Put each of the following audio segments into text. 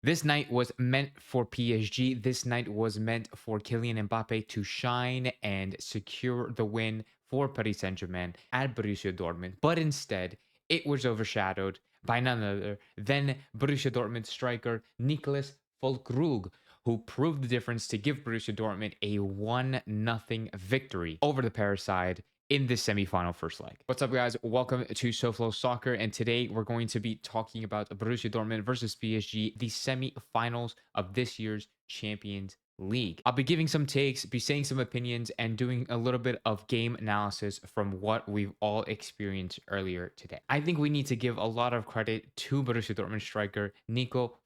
This night was meant for PSG. This night was meant for Kylian Mbappe to shine and secure the win for Paris Saint-Germain at Borussia Dortmund. But instead, it was overshadowed by none other than Borussia Dortmund striker Niclas Füllkrug, who proved the difference to give Borussia Dortmund a 1-0 victory over the Paris side in this semifinal first leg. What's up, guys? Welcome to SoFlo Soccer, and today we're going to be talking about Borussia Dortmund versus PSG, the semifinals of this year's Champions League. I'll be giving some takes, be saying some opinions, and doing a little bit of game analysis from what we've all experienced earlier today. I think we need to give a lot of credit to Borussia Dortmund striker Nicko.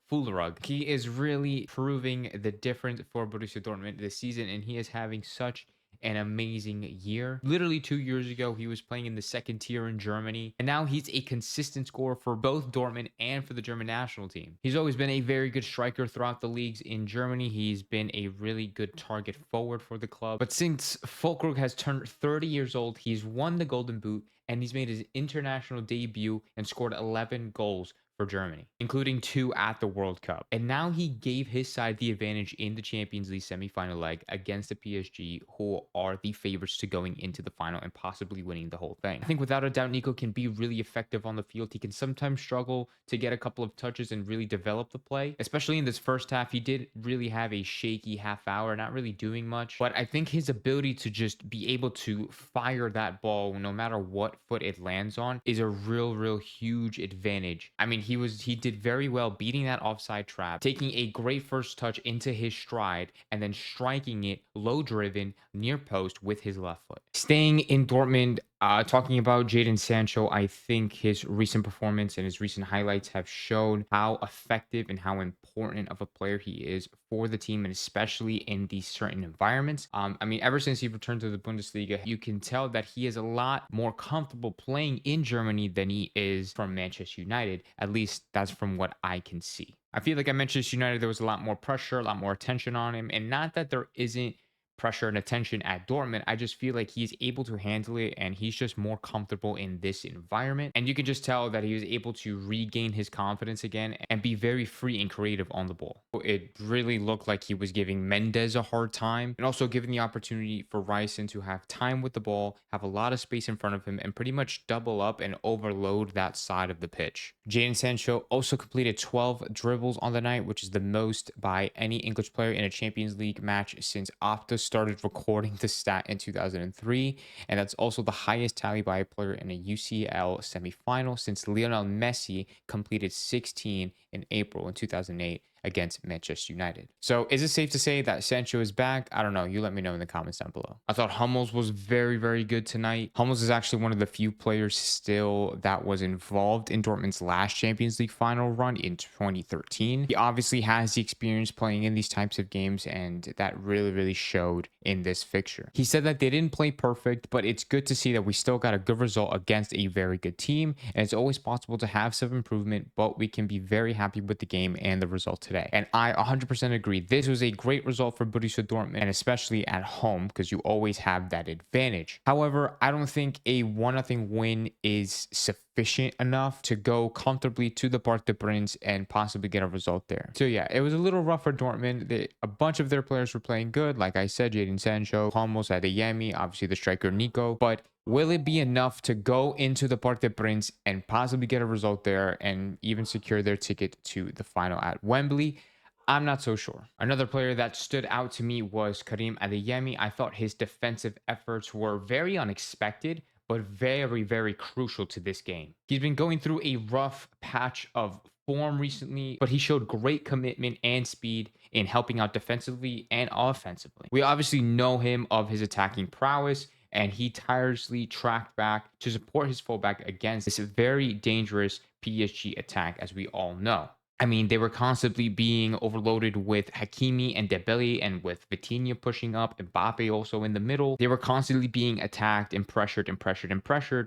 He is really proving the difference for Borussia Dortmund this season, and he is having such an amazing year. Literally 2 years ago, he was playing in the second tier in Germany, and now he's a consistent scorer for both Dortmund and for the German national team. He's always been a very good striker throughout the leagues in Germany. He's been a really good target forward for the club. But since Füllkrug has turned 30 years old, he's won the Golden Boot, and he's made his international debut and scored 11 goals for Germany, including 2 at the World Cup. And now he gave his side the advantage in the Champions League semifinal leg against the PSG, who are the favorites to going into the final and possibly winning the whole thing. I think without a doubt, Nicko can be really effective on the field. He can sometimes struggle to get a couple of touches and really develop the play, especially in this first half. He did really have a shaky half hour, not really doing much, but I think his ability to just be able to fire that ball no matter what foot it lands on is a real huge advantage. I mean, he did very well beating that offside trap, taking a great first touch into his stride, and then striking it low driven near post with his left foot. Staying in Dortmund, talking about Jaden Sancho, I think his recent performance and his recent highlights have shown how effective and how important of a player he is for the team, and especially in these certain environments. I mean, ever since he returned to the Bundesliga, you can tell that he is a lot more comfortable playing in Germany than he is from Manchester United. At least that's from what I can see. I feel like at Manchester United, there was a lot more pressure, a lot more attention on him, and not that there isn't pressure and attention at Dortmund. I just feel like he's able to handle it, and he's just more comfortable in this environment. And you can just tell that he was able to regain his confidence again and be very free and creative on the ball. It really looked like he was giving Mendes a hard time, and also giving the opportunity for Ryson to have time with the ball, have a lot of space in front of him, and pretty much double up and overload that side of the pitch. Jaden Sancho also completed 12 dribbles on the night, which is the most by any English player in a Champions League match since Opta started recording the stat in 2003, and that's also the highest tally by a player in a UCL semifinal since Lionel Messi completed 16 in April in 2008 against Manchester United. So is it safe to say that Sancho is back? I don't know. You let me know in the comments down below. I thought Hummels was very good tonight. Hummels is actually one of the few players still that was involved in Dortmund's last Champions League final run in 2013. He obviously has the experience playing in these types of games, and that really showed in this fixture. He said that they didn't play perfect, but it's good to see that we still got a good result against a very good team, and it's always possible to have some improvement, but we can be very happy with the game and the result today. And I 100% agree. This was a great result for Borussia Dortmund, and especially at home, because you always have that advantage. However, I don't think a 1-0 win is sufficient enough to go comfortably to the Parc de Princes and possibly get a result there. So yeah, it was a little rough for Dortmund. A bunch of their players were playing good. Like I said, Jaden Sancho, Hummels, Adeyemi, obviously the striker Nicko. But will it be enough to go into the Parc de Princes and possibly get a result there and even secure their ticket to the final at Wembley? I'm not so sure. Another player that stood out to me was Karim Adeyemi. I thought his defensive efforts were very unexpected, but very crucial to this game. He's been going through a rough patch of form recently, but he showed great commitment and speed in helping out defensively and offensively. We obviously know him of his attacking prowess, and he tirelessly tracked back to support his fullback against this very dangerous PSG attack, as we all know. I mean, they were constantly being overloaded with Hakimi and Dembele, and with Vitinha pushing up, Mbappe also in the middle. They were constantly being attacked and pressured.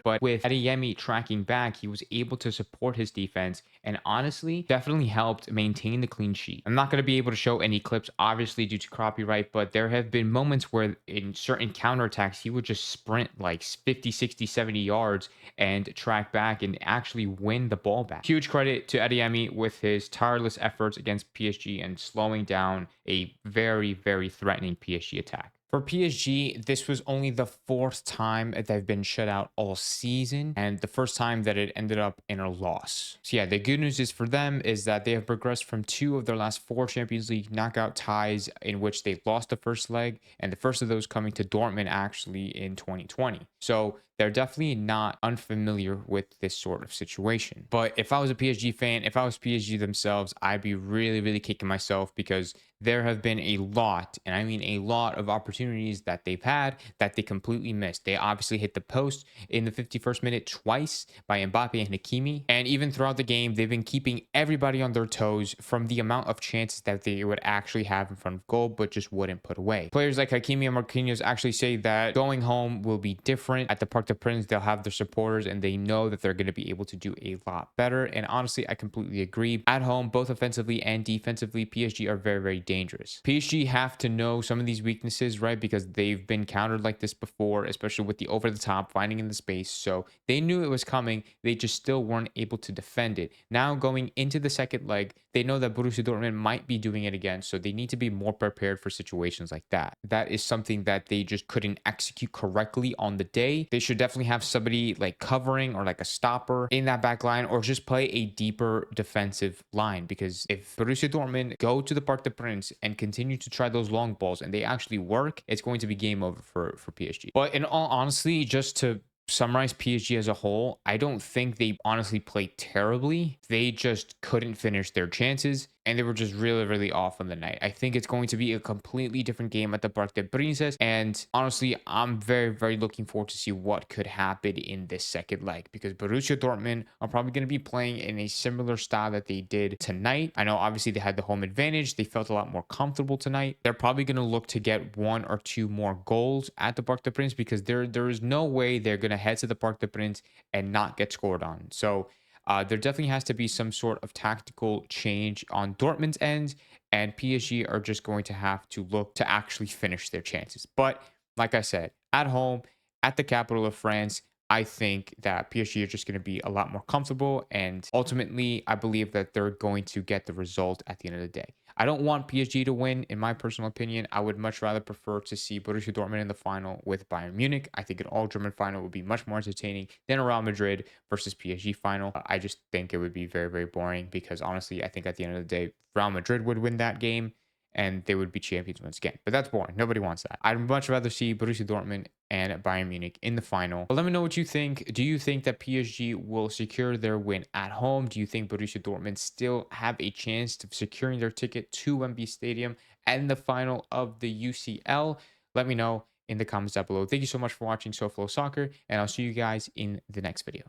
But with Adeyemi tracking back, he was able to support his defense, and honestly, definitely helped maintain the clean sheet. I'm not going to be able to show any clips, obviously, due to copyright, but there have been moments where in certain counterattacks, he would just sprint like 50, 60, 70 yards and track back and actually win the ball back. Huge credit to Adeyemi with his his tireless efforts against PSG and slowing down a very, very threatening PSG attack. For PSG, this was only the fourth time that they've been shut out all season and the first time that it ended up in a loss. So yeah, the good news is for them is that they have progressed from 2 of their last 4 Champions League knockout ties in which they lost the first leg, and the first of those coming to Dortmund actually in 2020. So they're definitely not unfamiliar with this sort of situation. But if I was a PSG fan, if I was PSG themselves, I'd be really, really kicking myself because there have been a lot, and I mean a lot of opportunities that they've had that they completely missed. They obviously hit the post in the 51st minute twice by Mbappe and Hakimi. And even throughout the game, they've been keeping everybody on their toes from the amount of chances that they would actually have in front of goal, but just wouldn't put away. Players like Hakimi and Marquinhos actually say that going home will be different. At the Parc de Princes, they'll have their supporters and they know that they're going to be able to do a lot better. And honestly, I completely agree. At home, both offensively and defensively, PSG are very, very dangerous. PSG have to know some of these weaknesses, right? Because they've been countered like this before, especially with the over the top, finding in the space. So they knew it was coming. They just still weren't able to defend it. Now going into the second leg, they know that Borussia Dortmund might be doing it again. So they need to be more prepared for situations like that. That is something that they just couldn't execute correctly on the day. They should definitely have somebody like covering or like a stopper in that back line, or just play a deeper defensive line. Because if Borussia Dortmund go to the Parc de Princes and continue to try those long balls and they actually work, it's going to be game over for PSG. But in all honesty, just to summarize PSG as a whole, I don't think they honestly played terribly. They just couldn't finish their chances and they were just really, really off on the night. I think it's going to be a completely different game at the Parc de Princes. And honestly, I'm very, very looking forward to see what could happen in this second leg, because Borussia Dortmund are probably going to be playing in a similar style that they did tonight. I know obviously they had the home advantage. They felt a lot more comfortable tonight. They're probably going to look to get 1 or 2 more goals at the Parc de Princes, because there is no way they're going to head to the Parc de Princes and not get scored on. So there definitely has to be some sort of tactical change on Dortmund's end, and PSG are just going to have to look to actually finish their chances. But like I said, at home, at the capital of France, I think that PSG are just going to be a lot more comfortable, and ultimately, I believe that they're going to get the result at the end of the day. I don't want PSG to win, in my personal opinion. I would much rather prefer to see Borussia Dortmund in the final with Bayern Munich. I think an all-German final would be much more entertaining than a Real Madrid versus PSG final. I just think it would be very, very boring, because honestly, I think at the end of the day, Real Madrid would win that game and they would be champions once again. But that's boring. Nobody wants that. I'd much rather see Borussia Dortmund and Bayern Munich in the final. But let me know what you think. Do you think that PSG will secure their win at home? Do you think Borussia Dortmund still have a chance of securing their ticket to Wembley Stadium and the final of the UCL? Let me know in the comments down below. Thank you so much for watching SoFlo Soccer, and I'll see you guys in the next video.